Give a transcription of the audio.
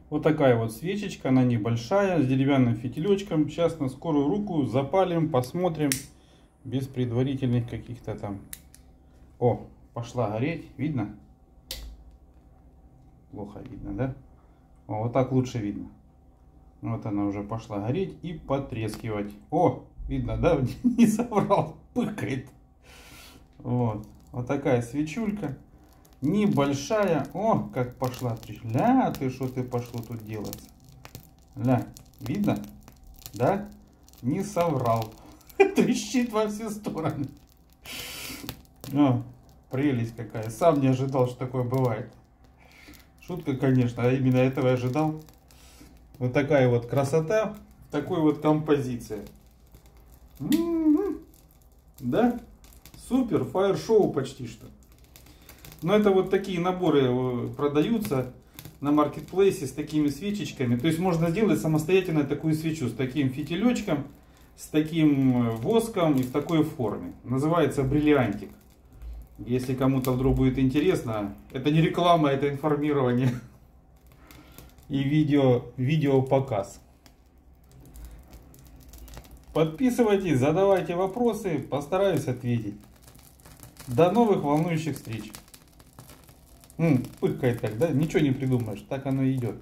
Вот такая вот свечечка, она небольшая, с деревянным фитилечком. Сейчас на скорую руку запалим, посмотрим, без предварительных каких-то там... О, пошла гореть, видно? Плохо видно, да? О, вот так лучше видно. Вот она уже пошла гореть и потрескивать. О, видно, да? Не соврал, пыкает. Вот, вот такая свечулька. Небольшая. О, как пошла трещь. Ля, ты что ты пошло тут делать? Ля, видно? Да? Не соврал. Трещит во все стороны. О, прелесть какая. Сам не ожидал, что такое бывает. Шутка, конечно, а именно этого я ожидал. Вот такая вот красота. Такой вот композиция. Да? Супер, фаер-шоу почти что. Но это вот такие наборы продаются на маркетплейсе с такими свечечками. То есть можно сделать самостоятельно такую свечу с таким фитилечком, с таким воском и в такой форме. Называется бриллиантик. Если кому-то вдруг будет интересно, это не реклама, это информирование и видео показ. Подписывайтесь, задавайте вопросы, постараюсь ответить. До новых волнующих встреч. Пыхкает так, да? Ничего не придумаешь, так оно и идет.